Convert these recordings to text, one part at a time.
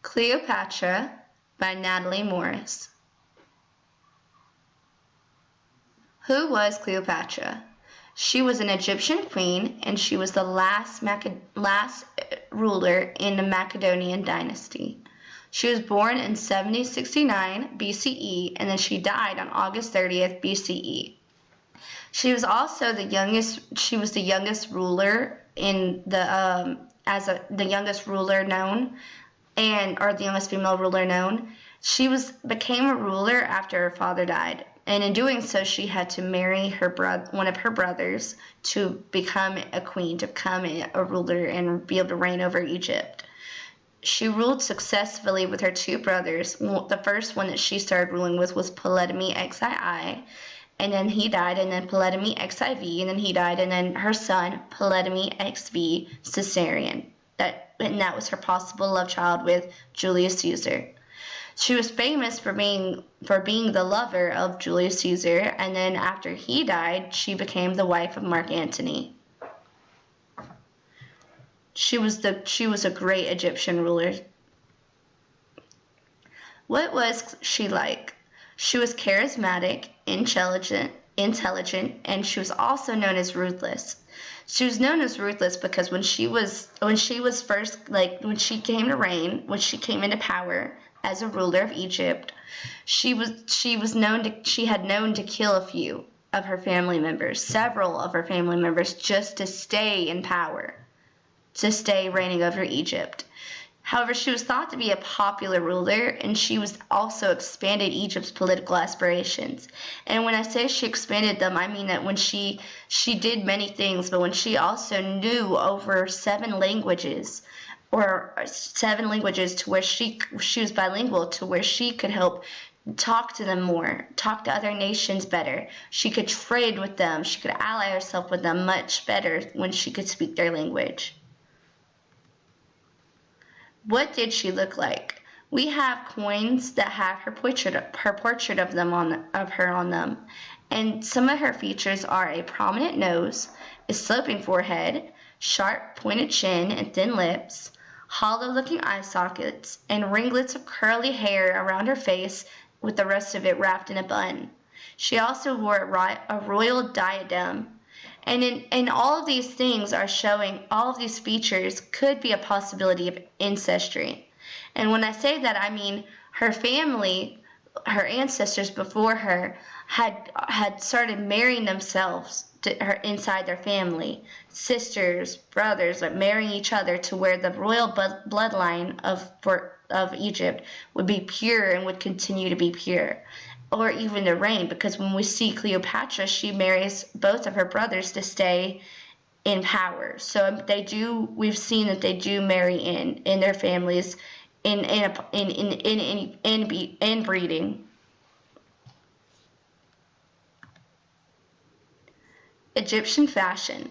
Cleopatra by Natalie Morris. Who was Cleopatra? She was an Egyptian queen, and she was the last ruler in the Macedonian dynasty. She was born in 7069 BCE, and then she died on August 30th BCE. She was also the youngest. She was the youngest ruler in the the youngest ruler known, or the youngest female ruler known. She became a ruler after her father died, and in doing so, she had to marry one of her brothers to become a queen, to become a ruler and be able to reign over Egypt. She ruled successfully with her two brothers. The first one that she started ruling with was Ptolemy XII, and then he died, and then Ptolemy XIV, and then he died, and then her son, Ptolemy XV Caesarion. That was her possible love child with Julius Caesar. She was famous for being the lover of Julius Caesar, and then after he died, she became the wife of Mark Antony. She was a great Egyptian ruler. What was she like? She was charismatic, intelligent, and she was also known as ruthless. She was known as ruthless because when she came to reign, when she came into power as a ruler of Egypt, she had known to kill a few of her family members, several of her family members, just to stay in power, to stay reigning over Egypt. However, she was thought to be a popular ruler, and she was also expanded Egypt's political aspirations. And when I say she expanded them, I mean that when she did many things, but when she also knew over 7 languages, to where she was bilingual, to where she could help talk to them more, talk to other nations better. She could trade with them. She could ally herself with them much better when she could speak their language. What did she look like? We have coins that have her portrait of her on them, and some of her features are a prominent nose, a sloping forehead, sharp pointed chin and thin lips, hollow-looking eye sockets, and ringlets of curly hair around her face, with the rest of it wrapped in a bun. She also wore a royal diadem. And all of these things are showing, all of these features could be a possibility of ancestry. And when I say that, I mean her family, her ancestors before her, had started marrying themselves inside their family. Sisters, brothers, marrying each other, to where the royal bloodline of Egypt would be pure and would continue to be pure. Or even to reign, because when we see Cleopatra, she marries both of her brothers to stay in power. So we've seen that they do marry in their families in breeding. Egyptian fashion.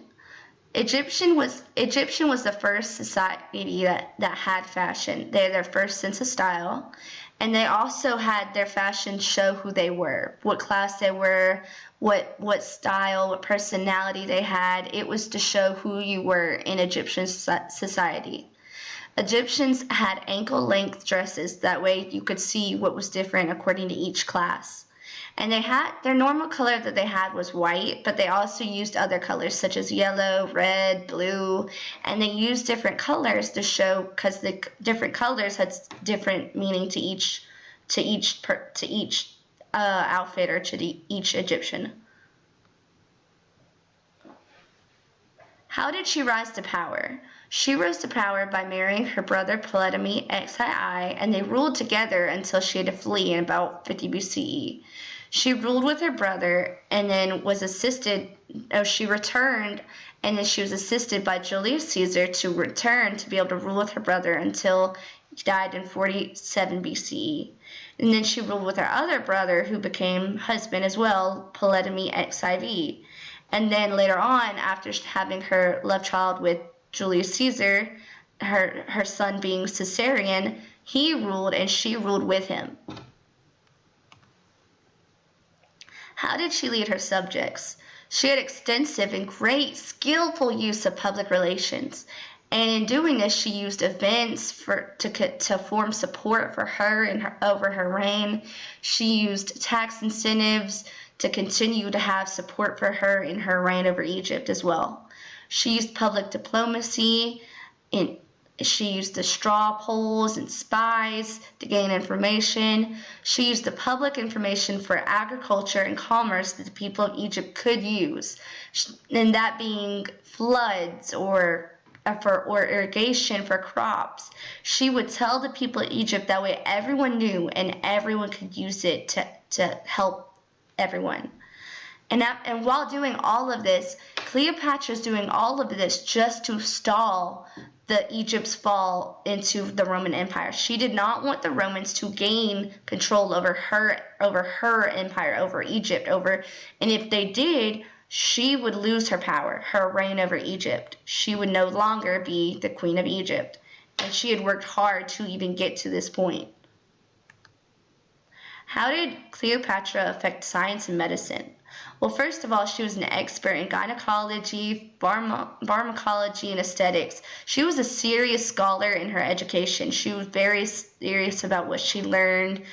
Egyptian was the first society that had fashion. They had their first sense of style, and they also had their fashion show who they were, what class they were, what style, what personality they had. It was to show who you were in Egyptian society. Egyptians had ankle-length dresses. That way you could see what was different according to each class. And their normal color that they had was white, but they also used other colors such as yellow, red, blue, and they used different colors to show, because the different colors had different meaning to each outfit, or to each Egyptian. How did she rise to power? She rose to power by marrying her brother Ptolemy XII, and they ruled together until she had to flee in about 50 BCE. She ruled with her brother, and then she returned, and then she was assisted by Julius Caesar to return to be able to rule with her brother until he died in 47 BCE. And then she ruled with her other brother, who became husband as well, Ptolemy XIV. And then later on, after having her love child with Julius Caesar, her son being Caesarion, he ruled and she ruled with him. How did she lead her subjects? She had extensive and great skillful use of public relations, And in doing this, she used events to form support for her and over her reign. She used tax incentives to continue to have support for her in her reign over Egypt as well. She used public diplomacy, and she used the straw polls and spies to gain information. She used the public information for agriculture and commerce that the people of Egypt could use, and that being floods or irrigation for crops. She would tell the people of Egypt, that way everyone knew and everyone could use it to help everyone. And while doing all of this, Cleopatra is doing all of this just to stall Egypt's fall into the Roman Empire. She did not want the Romans to gain control over her empire, over Egypt, and if they did, she would lose her power, her reign over Egypt. She would no longer be the queen of Egypt. And she had worked hard to even get to this point. How did Cleopatra affect science and medicine? Well, first of all, she was an expert in gynecology, pharmacology, and aesthetics. She was a serious scholar in her education. She was very serious about what she learned,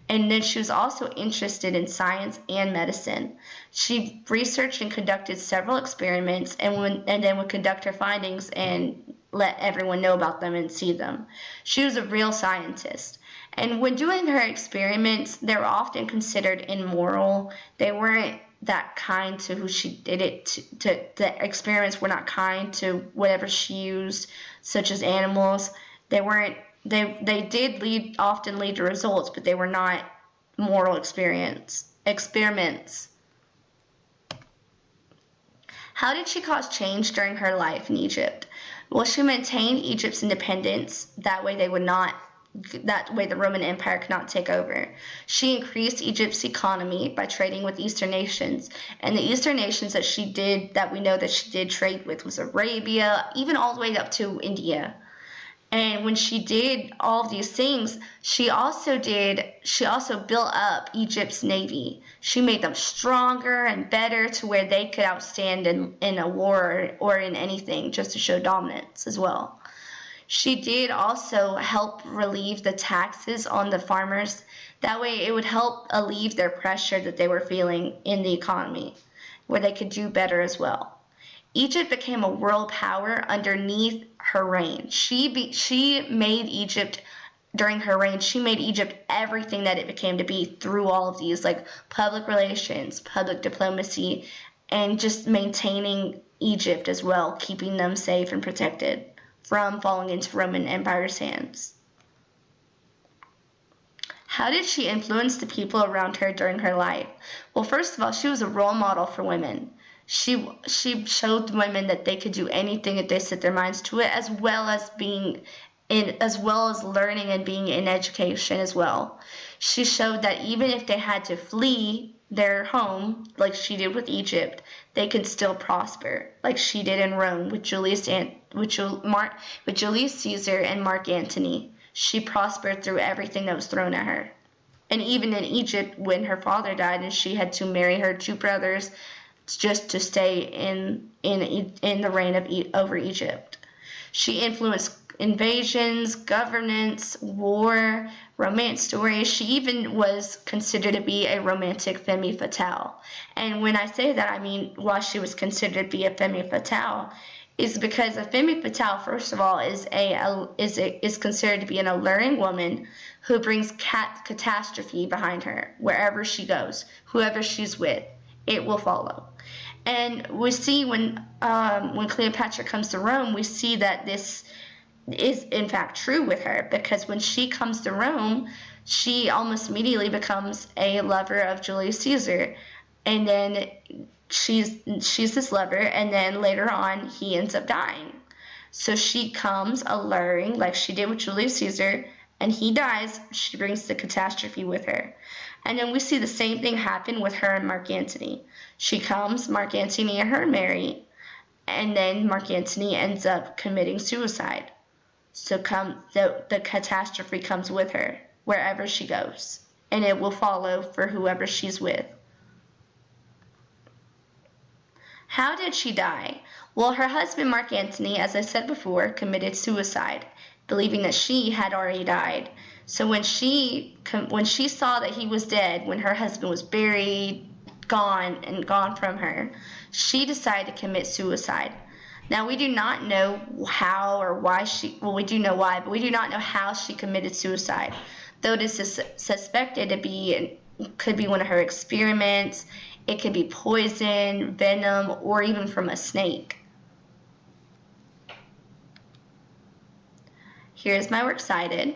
and then she was also interested in science and medicine. She researched and conducted several experiments, and then would conduct her findings and let everyone know about them and see them. She was a real scientist. And when doing her experiments, they were often considered immoral. They weren't that kind to who she did it to. The experiments were not kind to whatever she used, such as animals. They did often lead to results, but they were not moral experiments. How did she cause change during her life in Egypt? Well, she maintained Egypt's independence. That way the Roman Empire could not take over. She increased Egypt's economy by trading with Eastern nations. And the Eastern nations that we know that she did trade with was Arabia, even all the way up to India. And when she did all of these things, she also built up Egypt's navy. She made them stronger and better to where they could outstand in a war or in anything, just to show dominance as well. She did also help relieve the taxes on the farmers. That way it would help alleviate their pressure that they were feeling in the economy, where they could do better as well. Egypt became a world power underneath her reign. She made Egypt, during her reign, she made Egypt everything that it became to be through all of these, like public relations, public diplomacy, and just maintaining Egypt as well, keeping them safe and protected from falling into Roman Empire's hands. How did she influence the people around her during her life? Well, first of all, she was a role model for women. She showed women that they could do anything if they set their minds to it, as well as learning and being in education as well. She showed that even if they had to flee their home, like she did with Egypt, they could still prosper, like she did in Rome with Julius Caesar and Mark Antony. She prospered through everything that was thrown at her. And even in Egypt, when her father died and she had to marry her two brothers just to stay in the reign over Egypt. She influenced invasions, governance, war, romance stories. She even was considered to be a romantic femme fatale. And when I say that, I mean why she was considered to be a femme fatale is because a femme fatale, first of all, is considered to be an alluring woman who brings catastrophe behind her wherever she goes. Whoever she's with, it will follow. And we see when Cleopatra comes to Rome, we see that this is in fact true with her, because when she comes to Rome, she almost immediately becomes a lover of Julius Caesar, and then she's this lover, and then later on he ends up dying. So she comes alluring, like she did with Julius Caesar, and he dies. She brings the catastrophe with her. And then we see the same thing happen with her and Mark Antony. She comes, Mark Antony and her marry, and then Mark Antony ends up committing suicide. So the catastrophe comes with her wherever she goes, and it will follow for whoever she's with. How did she die? Well, her husband, Mark Antony, as I said before, committed suicide, believing that she had already died. So when she saw that he was dead, when her husband was buried, gone from her, she decided to commit suicide. Now, we do not know how or why well, we do know why, but we do not know how she committed suicide, though it is suspected to be, could be one of her experiments. It could be poison, venom, or even from a snake. Here's my works cited.